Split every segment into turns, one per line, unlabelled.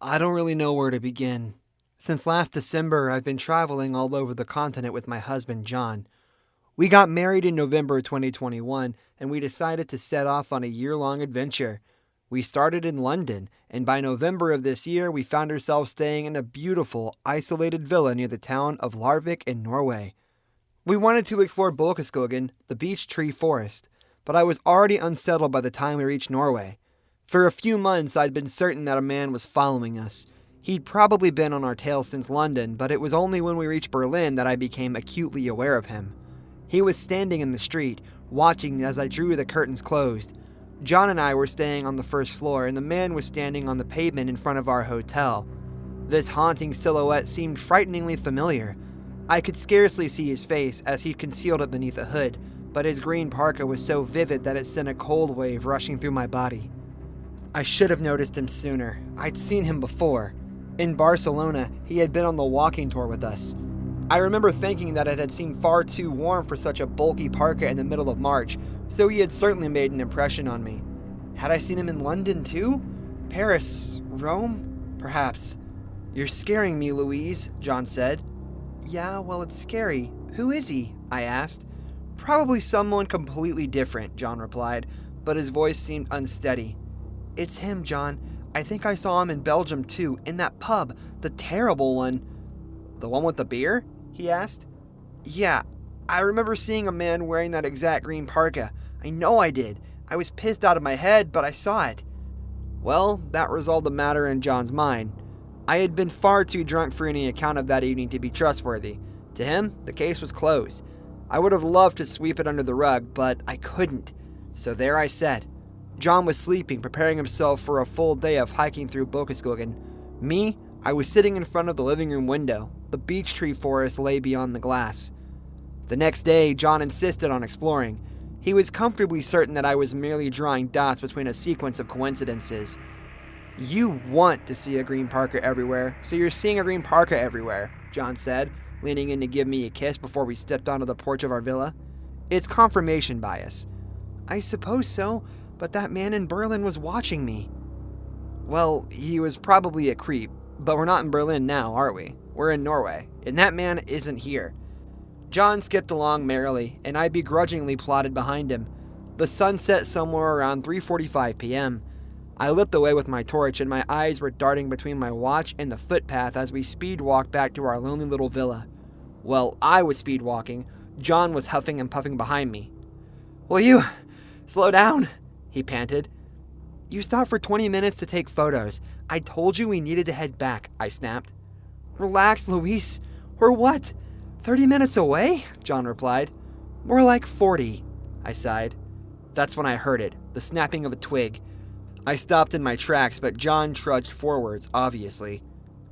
I don't really know where to begin. Since last December, I've been traveling all over the continent with my husband, John. We got married in November 2021, and we decided to set off on a year-long adventure. We started in London, and by November of this year, we found ourselves staying in a beautiful, isolated villa near the town of Larvik in Norway. We wanted to explore Bolkeskogen, the beech tree forest, but I was already unsettled by the time we reached Norway. For a few months, I'd been certain that a man was following us. He'd probably been on our tail since London, but it was only when we reached Berlin that I became acutely aware of him. He was standing in the street, watching as I drew the curtains closed. John and I were staying on the first floor, and the man was standing on the pavement in front of our hotel. This haunting silhouette seemed frighteningly familiar. I could scarcely see his face as he'd concealed it beneath a hood, but his green parka was so vivid that it sent a cold wave rushing through my body. I should have noticed him sooner. I'd seen him before. In Barcelona, he had been on the walking tour with us. I remember thinking that it had seemed far too warm for such a bulky parka in the middle of March, so he had certainly made an impression on me. Had I seen him in London too? Paris? Rome? Perhaps. "You're scaring me, Louise," John said. "Yeah, well, it's scary. Who is he?" I asked. "Probably someone completely different," John replied, but his voice seemed unsteady. "It's him, John. I think I saw him in Belgium too, in that pub, the terrible one." "The one with the beer?" he asked. "Yeah, I remember seeing a man wearing that exact green parka. I know I did. I was pissed out of my head, but I saw it." Well, that resolved the matter in John's mind. I had been far too drunk for any account of that evening to be trustworthy. To him, the case was closed. I would have loved to sweep it under the rug, but I couldn't. So there I sat. John was sleeping, preparing himself for a full day of hiking through Bolkeskogen. Me, I was sitting in front of the living room window. The beech tree forest lay beyond the glass. The next day, John insisted on exploring. He was comfortably certain that I was merely drawing dots between a sequence of coincidences. "You want to see a green parka everywhere, so you're seeing a green parka everywhere," John said, leaning in to give me a kiss before we stepped onto the porch of our villa. "It's confirmation bias." "I suppose so, but that man in Berlin was watching me." "Well, he was probably a creep, but we're not in Berlin now, are we? We're in Norway, and that man isn't here." John skipped along merrily, and I begrudgingly plodded behind him. The sun set somewhere around 3:45 p.m. I lit the way with my torch, and my eyes were darting between my watch and the footpath as we speed-walked back to our lonely little villa. Well, I was speed-walking. John was huffing and puffing behind me. "Will you slow down?" he panted. "You stopped for 20 minutes to take photos. I told you we needed to head back," I snapped. "Relax, Luis. We're what? 30 minutes away?" John replied. "More like 40, I sighed. That's when I heard it, the snapping of a twig. I stopped in my tracks, but John trudged forwards, obviously.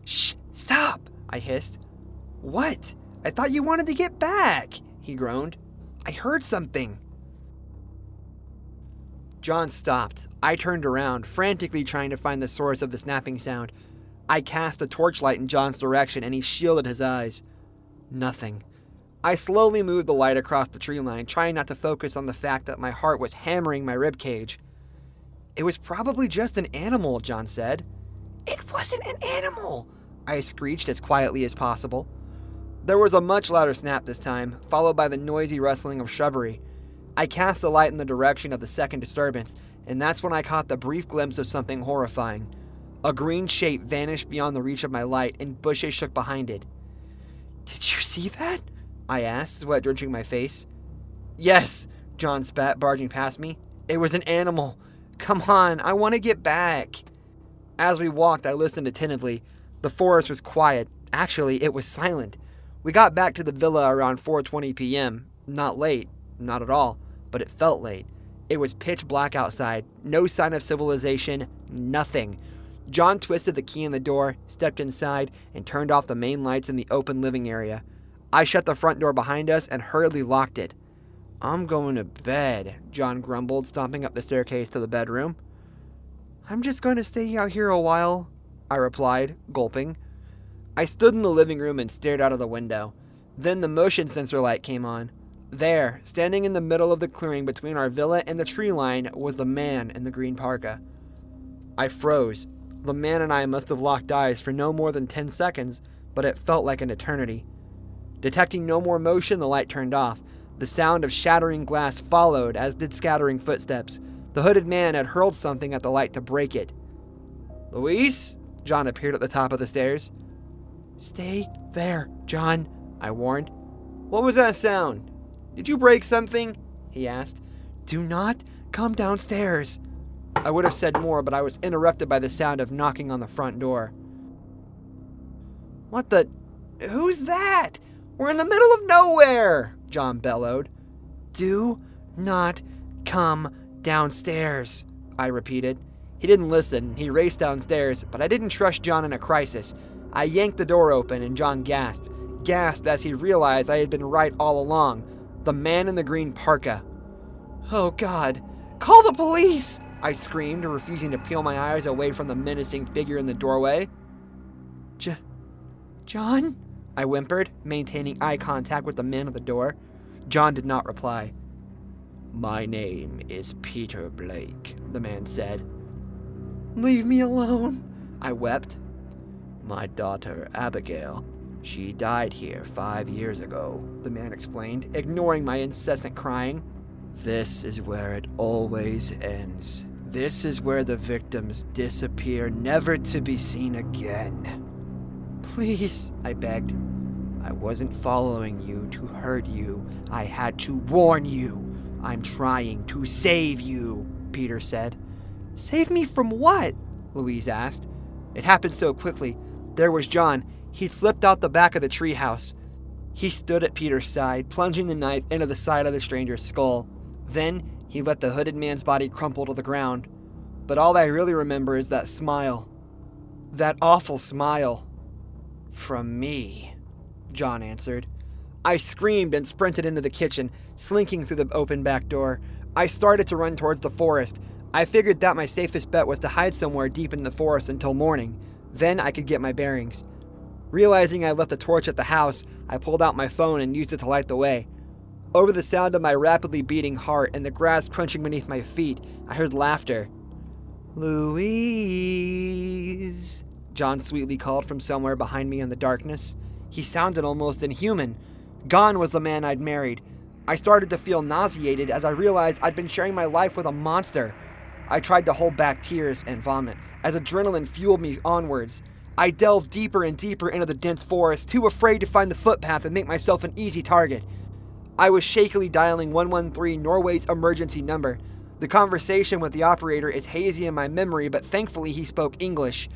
"Shh, stop," I hissed. "What? I thought you wanted to get back," he groaned. "I heard something." John stopped. I turned around, frantically trying to find the source of the snapping sound. I cast a torchlight in John's direction, and he shielded his eyes. Nothing. I slowly moved the light across the tree line, trying not to focus on the fact that my heart was hammering my ribcage. "It was probably just an animal," John said. "It wasn't an animal," I screeched as quietly as possible. There was a much louder snap this time, followed by the noisy rustling of shrubbery. I cast the light in the direction of the second disturbance, and that's when I caught the brief glimpse of something horrifying. A green shape vanished beyond the reach of my light, and bushes shook behind it. "Did you see that?" I asked, sweat drenching my face. "Yes," John spat, barging past me. "It was an animal. Come on, I want to get back." As we walked, I listened attentively. The forest was quiet. Actually, it was silent. We got back to the villa around 4:20 p.m. Not late, not at all, but it felt late. It was pitch black outside, no sign of civilization, nothing. John twisted the key in the door, stepped inside, and turned off the main lights in the open living area. I shut the front door behind us and hurriedly locked it. "I'm going to bed," John grumbled, stomping up the staircase to the bedroom. "I'm just going to stay out here a while," I replied, gulping. I stood in the living room and stared out of the window. Then the motion sensor light came on. There, standing in the middle of the clearing between our villa and the tree line, was the man in the green parka. I froze. The man and I must have locked eyes for no more than 10 seconds, but it felt like an eternity. Detecting no more motion, the light turned off. The sound of shattering glass followed, as did scattering footsteps. The hooded man had hurled something at the light to break it. "Luis?" John appeared at the top of the stairs. "Stay there, John," I warned. "What was that sound? Did you break something?" he asked. "Do not come downstairs." I would have said more, but I was interrupted by the sound of knocking on the front door. "What the? Who's that? We're in the middle of nowhere!" John bellowed. "Do not come downstairs," I repeated. He didn't listen. He raced downstairs, but I didn't trust John in a crisis. I yanked the door open, and John gasped as he realized I had been right all along. The man in the green parka. "Oh, God. Call the police!" I screamed, refusing to peel my eyes away from the menacing figure in the doorway. John? I whimpered, maintaining eye contact with the man at the door. John did not reply. "My name is Peter Blake," the man said. "Leave me alone," I wept. "My daughter, Abigail, she died here 5 years ago," the man explained, ignoring my incessant crying. "This is where it always ends. This is where the victims disappear, never to be seen again." "Please," I begged. "I wasn't following you to hurt you. I had to warn you. I'm trying to save you," Peter said. "Save me from what?" Louise asked. It happened so quickly. There was John. He'd slipped out the back of the treehouse. He stood at Peter's side, plunging the knife into the side of the stranger's skull. Then he let the hooded man's body crumple to the ground. But all I really remember is that smile. That awful smile. "From me," John answered. I screamed and sprinted into the kitchen, slinking through the open back door. I started to run towards the forest. I figured that my safest bet was to hide somewhere deep in the forest until morning. Then I could get my bearings. Realizing I left the torch at the house, I pulled out my phone and used it to light the way. Over the sound of my rapidly beating heart and the grass crunching beneath my feet, I heard laughter. "Louise," John sweetly called from somewhere behind me in the darkness. He sounded almost inhuman. Gone was the man I'd married. I started to feel nauseated as I realized I'd been sharing my life with a monster. I tried to hold back tears and vomit as adrenaline fueled me onwards. I delved deeper and deeper into the dense forest, too afraid to find the footpath and make myself an easy target. I was shakily dialing 113, Norway's emergency number. The conversation with the operator is hazy in my memory, but thankfully he spoke English.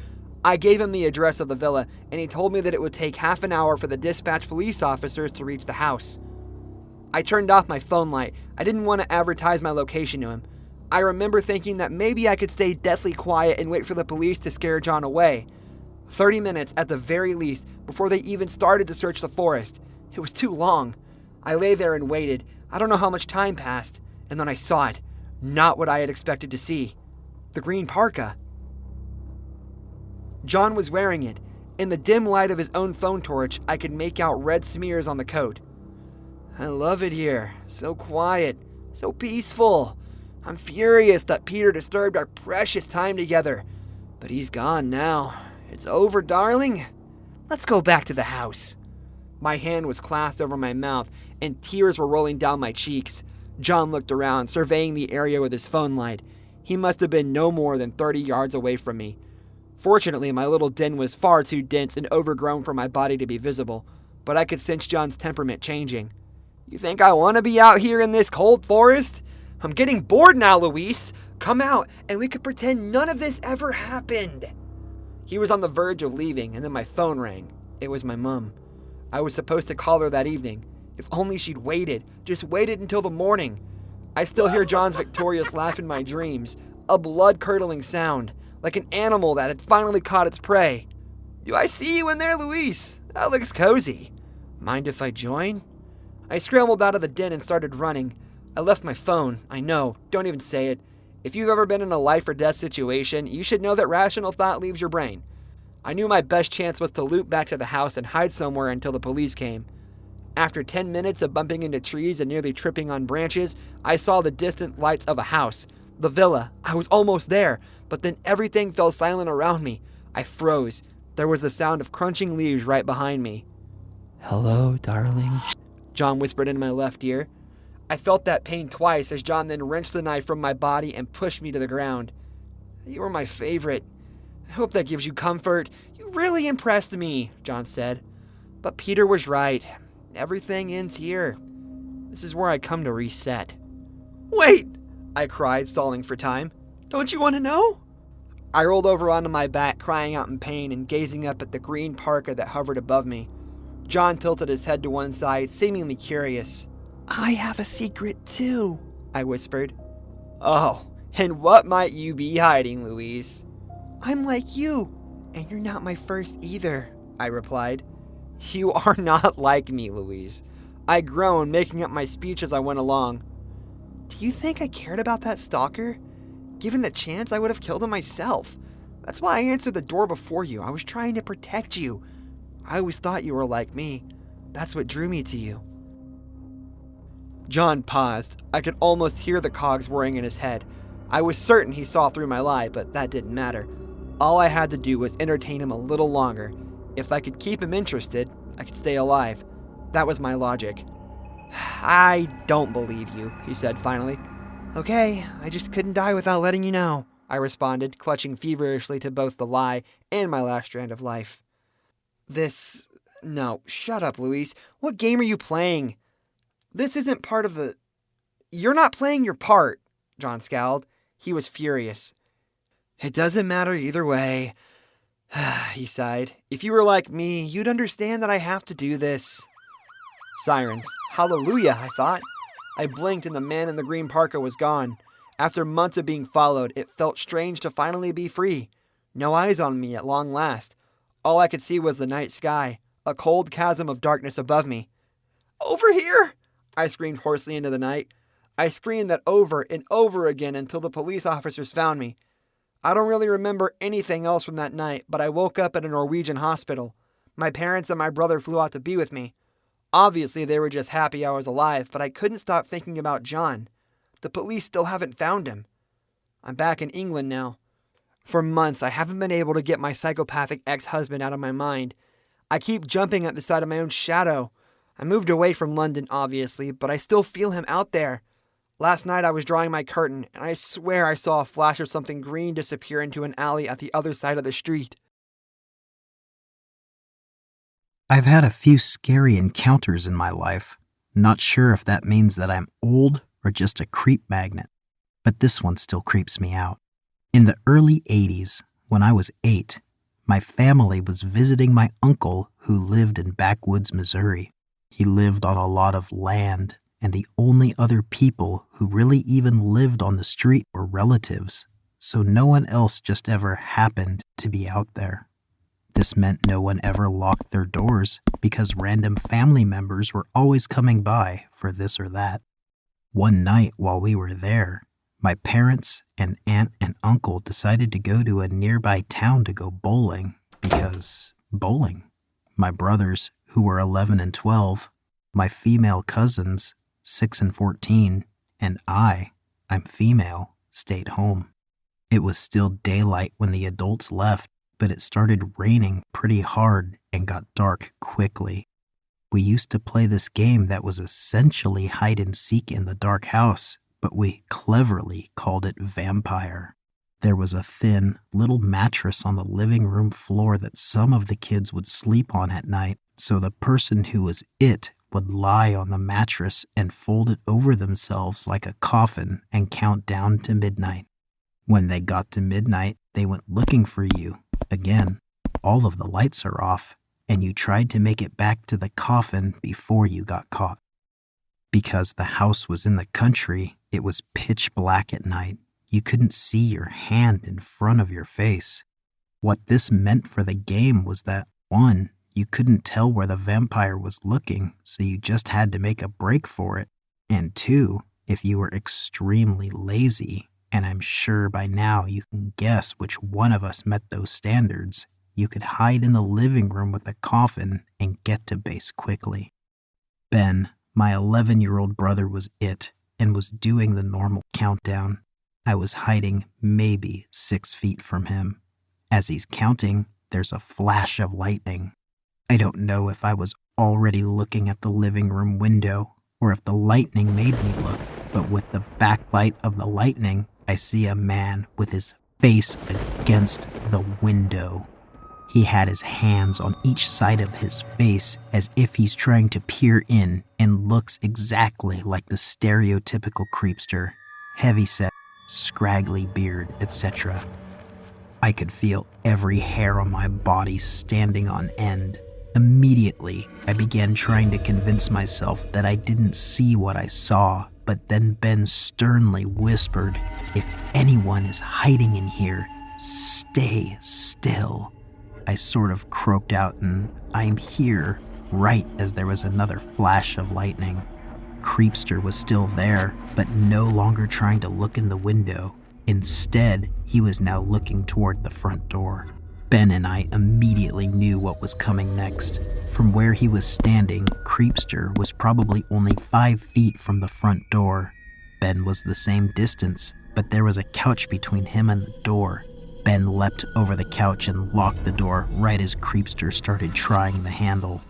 I gave him the address of the villa, and he told me that it would take half an hour for the dispatch police officers to reach the house. I turned off my phone light. I didn't want to advertise my location to him. I remember thinking that maybe I could stay deathly quiet and wait for the police to scare John away. 30 minutes at the very least before they even started to search the forest. It was too long. I lay there and waited. I don't know how much time passed, and then I saw it. Not what I had expected to see. The green parka. John was wearing it. In the dim light of his own phone torch, I could make out red smears on the coat. "I love it here. So quiet. So peaceful. I'm furious that Peter disturbed our precious time together. But he's gone now. It's over, darling. Let's go back to the house." My hand was clasped over my mouth, and tears were rolling down my cheeks. John looked around, surveying the area with his phone light. He must have been no more than 30 yards away from me. Fortunately, my little den was far too dense and overgrown for my body to be visible, but I could sense John's temperament changing. "You think I want to be out here in this cold forest? I'm getting bored now, Luis. Come out, and we could pretend none of this ever happened." He was on the verge of leaving, and then my phone rang. It was my mom. I was supposed to call her that evening. If only she'd waited, just waited until the morning. I still hear John's victorious laugh in my dreams, a blood-curdling sound, like an animal that had finally caught its prey. "Do I see you in there, Luis? That looks cozy. Mind if I join?" I scrambled out of the den and started running. I left my phone. I know, don't even say it. If you've ever been in a life or death situation, you should know that rational thought leaves your brain. I knew my best chance was to loop back to the house and hide somewhere until the police came. After 10 minutes of bumping into trees and nearly tripping on branches, I saw the distant lights of a house. The villa. I was almost there, but then everything fell silent around me. I froze. There was the sound of crunching leaves right behind me. "Hello, darling," John whispered in my left ear. I felt that pain twice as John then wrenched the knife from my body and pushed me to the ground. "You were my favorite. I hope that gives you comfort. You really impressed me," John said. But Peter was right. Everything ends here. This is where I come to reset. "Wait!" I cried, stalling for time. "Don't you want to know?" I rolled over onto my back, crying out in pain and gazing up at the green parka that hovered above me. John tilted his head to one side, seemingly curious. "I have a secret too," I whispered. "Oh, and what might you be hiding, Louise?" "I'm like you, and you're not my first either," I replied. "You are not like me, Louise." I groaned, making up my speech as I went along. "Do you think I cared about that stalker? Given the chance, I would have killed him myself. That's why I answered the door before you. I was trying to protect you. I always thought you were like me. That's what drew me to you." John paused. I could almost hear the cogs whirring in his head. I was certain he saw through my lie, but that didn't matter. All I had to do was entertain him a little longer. If I could keep him interested, I could stay alive. That was my logic. "I don't believe you," he said finally. "Okay, I just couldn't die without letting you know," I responded, clutching feverishly to both the lie and my last strand of life. No, shut up, Louise. What game are you playing? This isn't part of the... You're not playing your part, John scowled. He was furious. "It doesn't matter either way," he sighed. "If you were like me, you'd understand that I have to do this." Sirens. Hallelujah, I thought. I blinked and the man in the green parka was gone. After months of being followed, it felt strange to finally be free. No eyes on me at long last. All I could see was the night sky, a cold chasm of darkness above me. "Over here!" I screamed hoarsely into the night. I screamed that over and over again until the police officers found me. I don't really remember anything else from that night, but I woke up at a Norwegian hospital. My parents and my brother flew out to be with me. Obviously, they were just happy I was alive, but I couldn't stop thinking about John. The police still haven't found him. I'm back in England now. For months, I haven't been able to get my psychopathic ex-husband out of my mind. I keep jumping at the sight of my own shadow. I moved away from London, obviously, but I still feel him out there. Last night I was drawing my curtain, and I swear I saw a flash of something green disappear into an alley at the other side of the street.
I've had a few scary encounters in my life. Not sure if that means that I'm old or just a creep magnet, but this one still creeps me out. In the early 80s, when I was 8, my family was visiting my uncle who lived in backwoods Missouri. He lived on a lot of land, and the only other people who really even lived on the street were relatives, so no one else just ever happened to be out there. This meant no one ever locked their doors because random family members were always coming by for this or that. One night while we were there, my parents and aunt and uncle decided to go to a nearby town to go bowling because bowling. My brothers, who were 11 and 12, my female cousins, 6 and 14, and I'm female, stayed home. It was still daylight when the adults left, but it started raining pretty hard and got dark quickly. We used to play this game that was essentially hide and seek in the dark house, but we cleverly called it vampire. There was a thin, little mattress on the living room floor that some of the kids would sleep on at night, so the person who was it would lie on the mattress and fold it over themselves like a coffin and count down to midnight. When they got to midnight, they went looking for you. Again, all of the lights are off, and you tried to make it back to the coffin before you got caught. Because the house was in the country, it was pitch black at night. You couldn't see your hand in front of your face. What this meant for the game was that, 1, you couldn't tell where the vampire was looking, so you just had to make a break for it. And 2, if you were extremely lazy, and I'm sure by now you can guess which one of us met those standards, you could hide in the living room with a coffin and get to base quickly. Ben, my 11-year-old brother, was it and was doing the normal countdown. I was hiding maybe 6 feet from him. As he's counting, there's a flash of lightning. I don't know if I was already looking at the living room window or if the lightning made me look, but with the backlight of the lightning, I see a man with his face against the window. He had his hands on each side of his face as if he's trying to peer in and looks exactly like the stereotypical creepster, heavyset, scraggly beard, etc. I could feel every hair on my body standing on end. Immediately, I began trying to convince myself that I didn't see what I saw, but then Ben sternly whispered, "If anyone is hiding in here, stay still." I sort of croaked out and "I'm here," right as there was another flash of lightning. Creepster was still there, but no longer trying to look in the window. Instead, he was now looking toward the front door. Ben and I immediately knew what was coming next. From where he was standing, Creepster was probably only 5 feet from the front door. Ben was the same distance, but there was a couch between him and the door. Ben leapt over the couch and locked the door right as Creepster started trying the handle.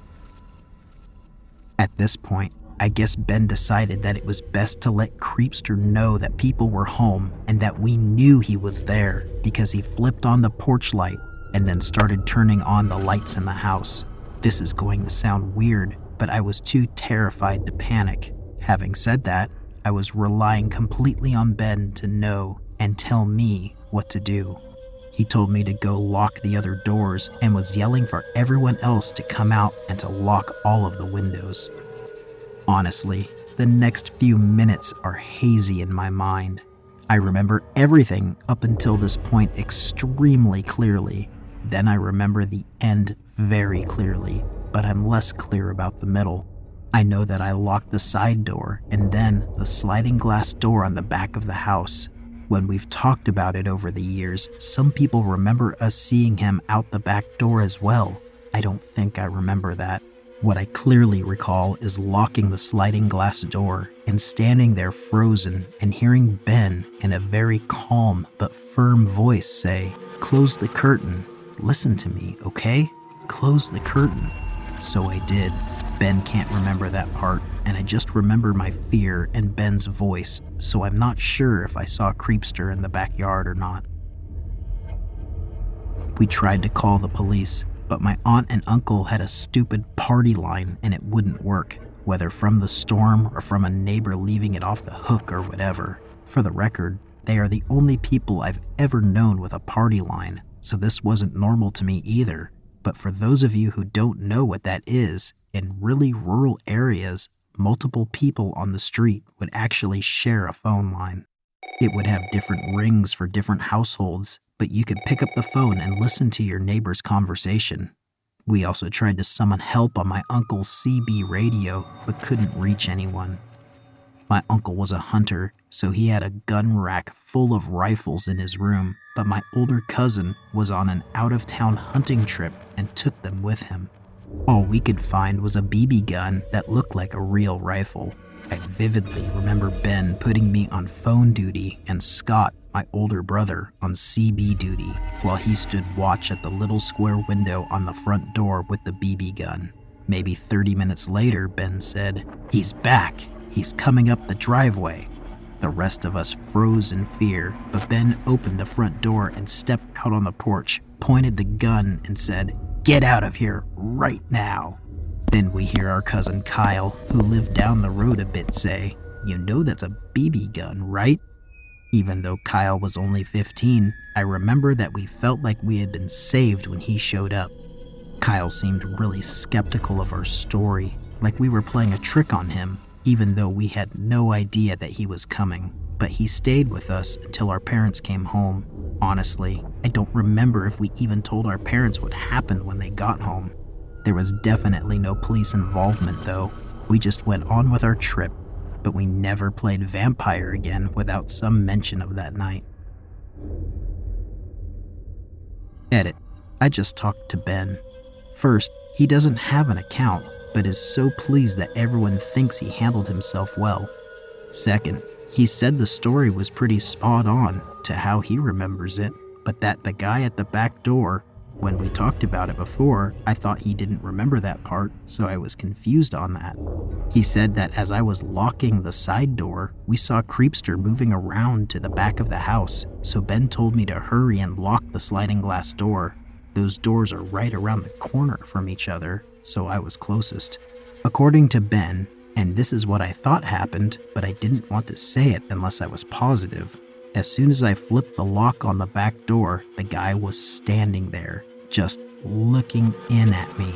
At this point, I guess Ben decided that it was best to let Creepster know that people were home and that we knew he was there, because he flipped on the porch light and then started turning on the lights in the house. This is going to sound weird, but I was too terrified to panic. Having said that, I was relying completely on Ben to know and tell me what to do. He told me to go lock the other doors and was yelling for everyone else to come out and to lock all of the windows. Honestly, the next few minutes are hazy in my mind. I remember everything up until this point extremely clearly. Then I remember the end very clearly, but I'm less clear about the middle. I know that I locked the side door and then the sliding glass door on the back of the house. When we've talked about it over the years, some people remember us seeing him out the back door as well. I don't think I remember that. What I clearly recall is locking the sliding glass door and standing there frozen and hearing Ben in a very calm but firm voice say, "Close the curtain. Listen to me, okay? Close the curtain." So I did. Ben can't remember that part, and I just remember my fear and Ben's voice, so I'm not sure if I saw Creepster in the backyard or not. We tried to call the police, but my aunt and uncle had a stupid party line and it wouldn't work, whether from the storm or from a neighbor leaving it off the hook or whatever. For the record, they are the only people I've ever known with a party line, so this wasn't normal to me either. But for those of you who don't know what that is, in really rural areas, multiple people on the street would actually share a phone line. It would have different rings for different households, but you could pick up the phone and listen to your neighbor's conversation. We also tried to summon help on my uncle's CB radio, but couldn't reach anyone. My uncle was a hunter, so he had a gun rack full of rifles in his room, but my older cousin was on an out-of-town hunting trip and took them with him. All we could find was a BB gun that looked like a real rifle. I vividly remember Ben putting me on phone duty and Scott, my older brother, on CB duty, while he stood watch at the little square window on the front door with the BB gun. Maybe 30 minutes later, Ben said, "He's back. He's coming up the driveway." The rest of us froze in fear, but Ben opened the front door and stepped out on the porch, pointed the gun, and said, "Get out of here right now." Then we hear our cousin Kyle, who lived down the road a bit, say, "You know that's a BB gun, right?" Even though Kyle was only 15, I remember that we felt like we had been saved when he showed up. Kyle seemed really skeptical of our story, like we were playing a trick on him, even though we had no idea that he was coming. But he stayed with us until our parents came home. Honestly, I don't remember if we even told our parents what happened when they got home. There was definitely no police involvement though. We just went on with our trip, but we never played vampire again without some mention of that night. Edit. I just talked to Ben. First, he doesn't have an account, but is so pleased that everyone thinks he handled himself well. Second, He said the story was pretty spot on to how he remembers it, but that the guy at the back door, when we talked about it before, I thought he didn't remember that part, so I was confused on that. He said that as I was locking the side door, we saw Creepster moving around to the back of the house, so Ben told me to hurry and lock the sliding glass door. Those doors are right around the corner from each other, so I was closest. According to Ben, and this is what I thought happened, but I didn't want to say it unless I was positive. As soon as I flipped the lock on the back door, the guy was standing there, just looking in at me.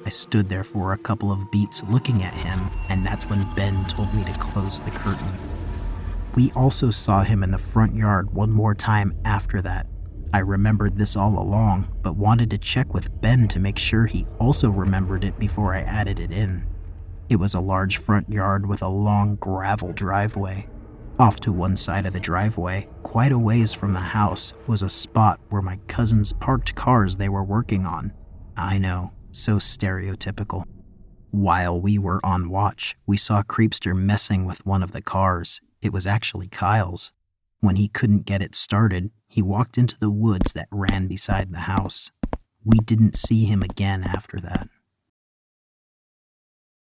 I stood there for a couple of beats looking at him, and that's when Ben told me to close the curtain. We also saw him in the front yard one more time after that. I remembered this all along, but wanted to check with Ben to make sure he also remembered it before I added it in. It was a large front yard with a long gravel driveway. Off to one side of the driveway, quite a ways from the house, was a spot where my cousins parked cars they were working on. I know, so stereotypical. While we were on watch, we saw Creepster messing with one of the cars. It was actually Kyle's. When he couldn't get it started, he walked into the woods that ran beside the house. We didn't see him again after that.